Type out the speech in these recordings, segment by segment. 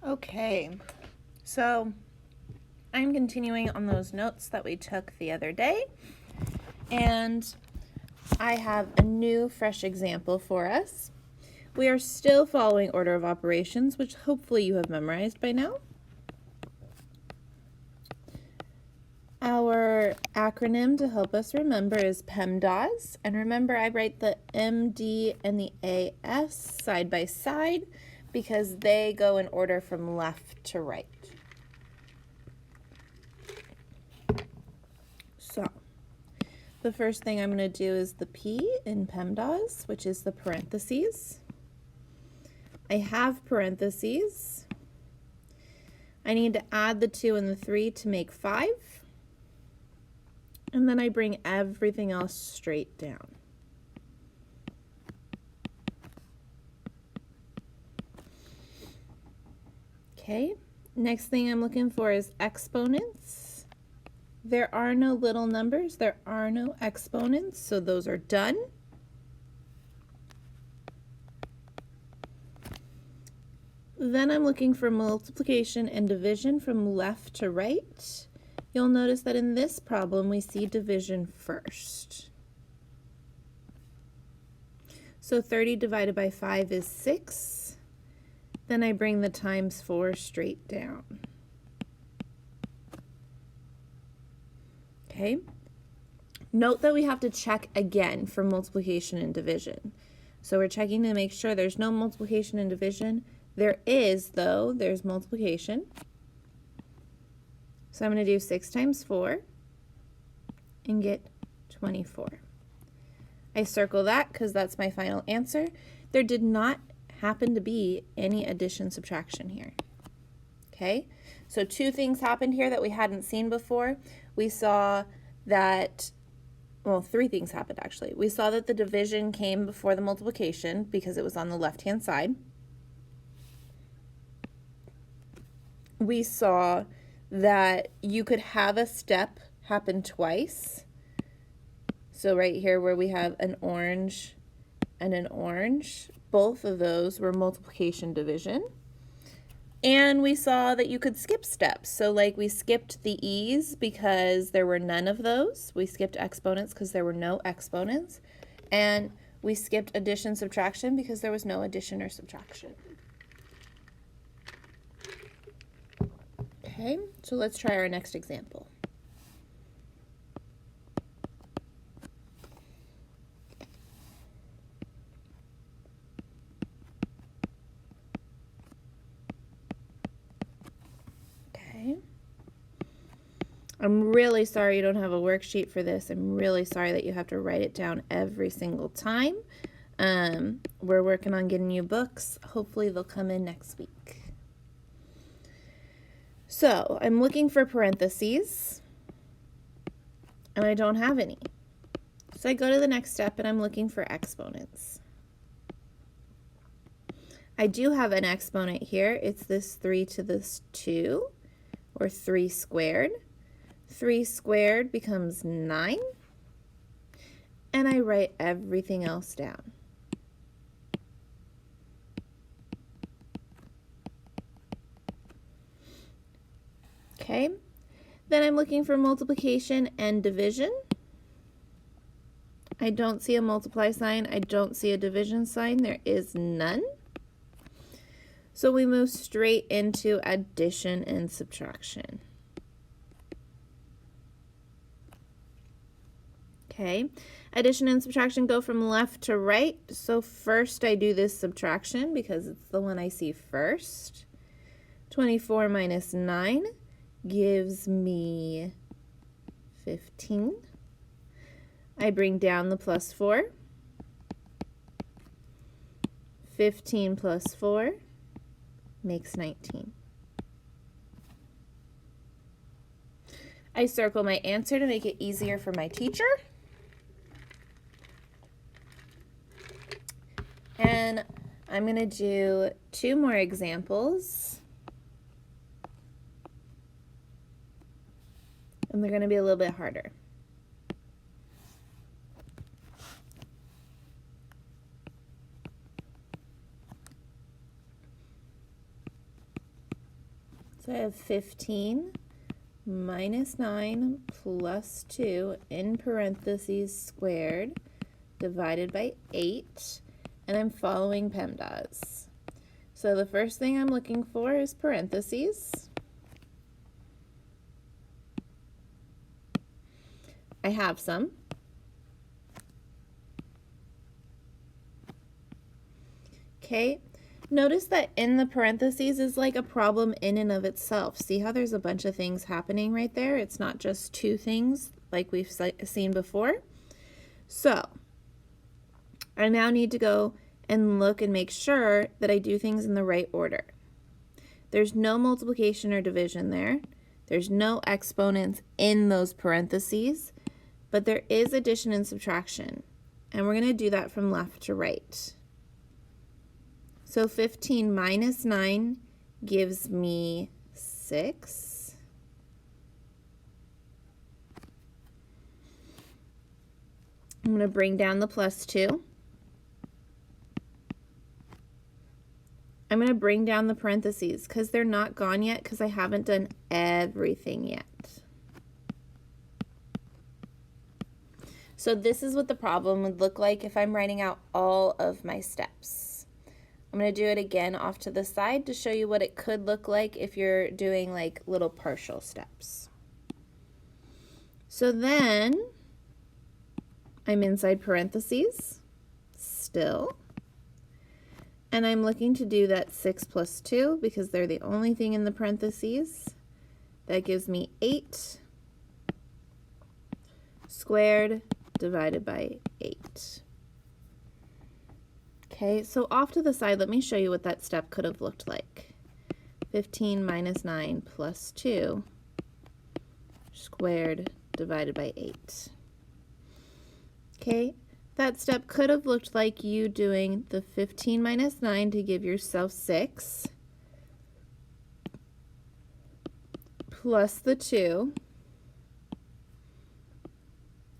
Okay, so I'm continuing on those notes that we took the other day, and I have a new fresh example for us. We are still following order of operations, which hopefully you have memorized by now. Our acronym to help us remember is PEMDAS, and remember I write the MD and the AS side by side because they go in order from left to right. So, the first thing I'm going to do is the P in PEMDAS, which is the parentheses. I have parentheses. I need to add the 2 and the 3 to make 5. And then I bring everything else straight down. Okay, next thing I'm looking for is exponents. There are no little numbers, there are no exponents, so those are done. Then I'm looking for multiplication and division from left to right. You'll notice that in this problem we see division first. So 30 divided by 5 is 6. Then I bring the times 4 straight down. Okay. Note that we have to check again for multiplication and division. So we're checking to make sure there's no multiplication and division. There is, though, there's multiplication. So I'm going to do 6 times 4 and get 24. I circle that because that's my final answer. There did not happen to be any addition subtraction here. Okay, so 2 things happened here that we hadn't seen before. We saw that, well, 3 things happened actually. We saw that the division came before the multiplication because it was on the left-hand side. We saw that you could have a step happen twice. So right here where we have an orange and an orange, both of those were multiplication division. And we saw that you could skip steps. So like we skipped the e's because there were none of those. We skipped exponents because there were no exponents. And we skipped addition subtraction because there was no addition or subtraction. Okay, so let's try our next example. Okay. I'm really sorry you don't have a worksheet for this. I'm really sorry that you have to write it down every single time. We're working on getting you books. Hopefully they'll come in next week. So I'm looking for parentheses, and I don't have any. So I go to the next step, and I'm looking for exponents. I do have an exponent here. It's this 3 to this 2, or 3 squared. 3 squared becomes 9, and I write everything else down. Okay, then I'm looking for multiplication and division. I don't see a multiply sign. I don't see a division sign. There is none. So we move straight into addition and subtraction. Okay, addition and subtraction go from left to right. So first I do this subtraction because it's the one I see first. 24 minus 9 gives me 15. I bring down the plus 4. 15 plus 4 makes 19. I circle my answer to make it easier for my teacher. And I'm going to do 2 more examples. And they're going to be a little bit harder. So I have 15 minus 9 plus 2 in parentheses squared divided by 8, and I'm following PEMDAS. So the first thing I'm looking for is parentheses. I have some. Okay, notice that in the parentheses is like a problem in and of itself. See how there's a bunch of things happening right there? It's not just two things like we've seen before. So I now need to go and look and make sure that I do things in the right order. There's no multiplication or division there. There's no exponents in those parentheses, but there is addition and subtraction. And we're going to do that from left to right. So 15 minus 9 gives me 6. I'm going to bring down the plus 2. I'm going to bring down the parentheses because they're not gone yet because I haven't done everything yet. So this is what the problem would look like if I'm writing out all of my steps. I'm going to do it again off to the side to show you what it could look like if you're doing like little partial steps. So then I'm inside parentheses still. And I'm looking to do that 6 plus 2 because they're the only thing in the parentheses. That gives me 8 squared divided by 8. Okay, so off to the side, let me show you what that step could have looked like. 15 minus 9 plus 2 squared divided by 8. Okay. That step could have looked like you doing the 15 minus 9 to give yourself 6, plus the 2,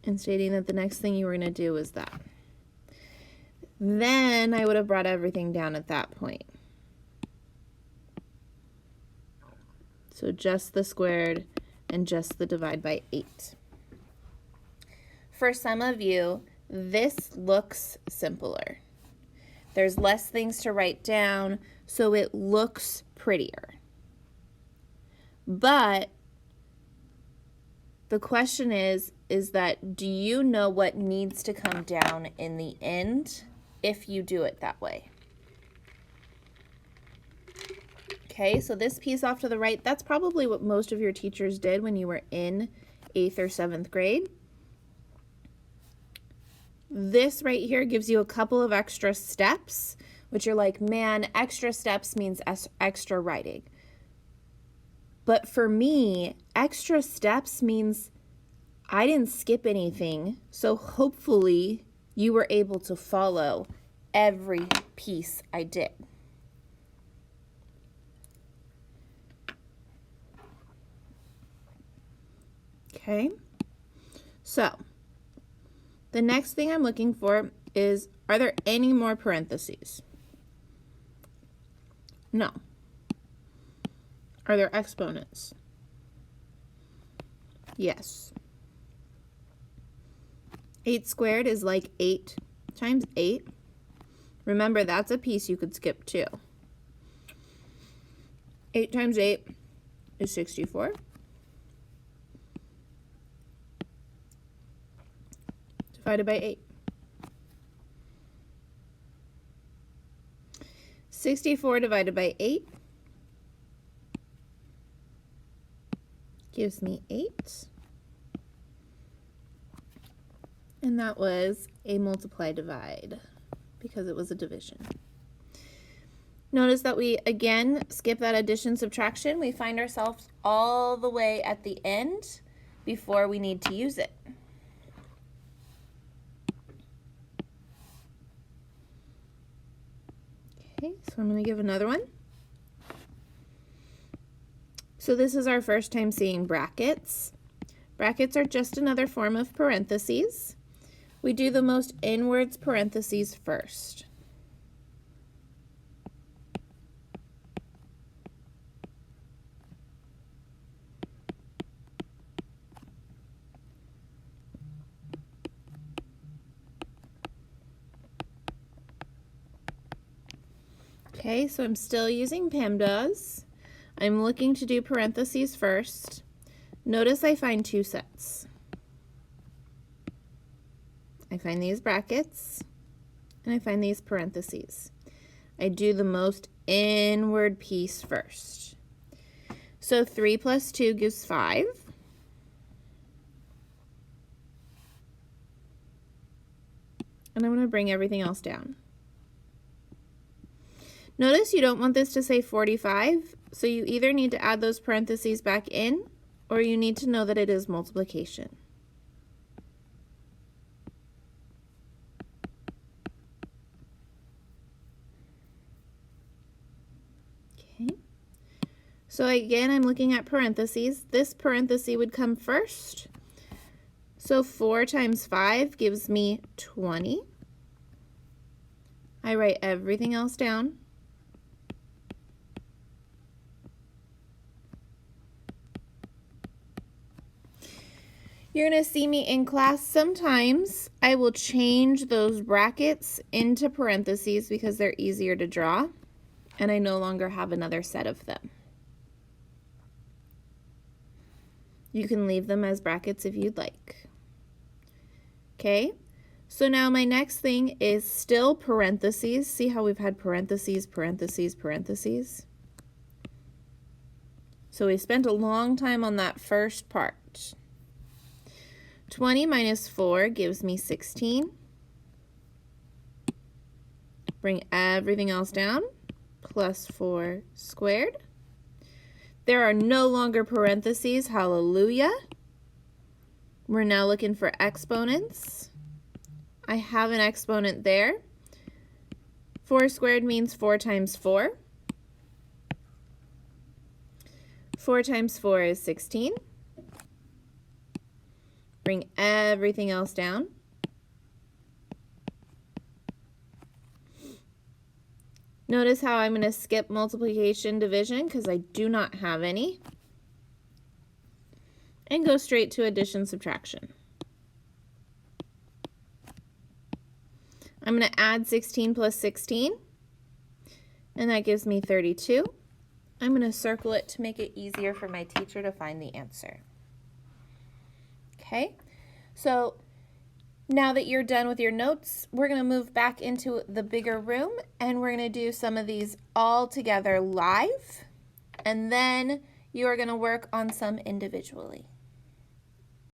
and stating that the next thing you were going to do was that. Then I would have brought everything down at that point. So just the squared and just the divide by 8. For some of you, this looks simpler. There's less things to write down, so it looks prettier. But the question is that do you know what needs to come down in the end if you do it that way? Okay, so this piece off to the right, that's probably what most of your teachers did when you were in 8th or 7th grade. This right here gives you a couple of extra steps, which you're like, man, extra steps means extra writing. But for me, extra steps means I didn't skip anything, so hopefully you were able to follow every piece I did. Okay, so the next thing I'm looking for is, are there any more parentheses? No. Are there exponents? Yes. 8 squared is like 8 times 8. Remember, that's a piece you could skip too. 8 times 8 is 64. Divided by 8. 64 divided by 8 gives me 8. And that was a multiply divide because it was a division. Notice that we again skip that addition subtraction. We find ourselves all the way at the end before we need to use it. Okay, so I'm going to give another one. So this is our first time seeing brackets. Brackets are just another form of parentheses. We do the most inwards parentheses first. Okay, so I'm still using PEMDAS. I'm looking to do parentheses first. Notice I find two sets. I find these brackets, and I find these parentheses. I do the most inward piece first. So 3 plus 2 gives 5. And I'm going to bring everything else down. Notice you don't want this to say 45, so you either need to add those parentheses back in, or you need to know that it is multiplication. Okay. So again, I'm looking at parentheses. This parenthesis would come first. So 4 times 5 gives me 20. I write everything else down. You're going to see me in class sometimes. I will change those brackets into parentheses because they're easier to draw, and I no longer have another set of them. You can leave them as brackets if you'd like. Okay, so now my next thing is still parentheses. See how we've had parentheses, parentheses, parentheses? So we spent a long time on that first part. 20 minus 4 gives me 16. Bring everything else down. Plus 4 squared. There are no longer parentheses. Hallelujah. We're now looking for exponents. I have an exponent there. 4 squared means 4 times 4. 4 times 4 is 16. Bring everything else down. Notice how I'm going to skip multiplication, division, because I do not have any. And go straight to addition, subtraction. I'm going to add 16 plus 16, and that gives me 32. I'm going to circle it to make it easier for my teacher to find the answer. Okay, so now that you're done with your notes, we're going to move back into the bigger room, and we're going to do some of these all together live, and then you are going to work on some individually.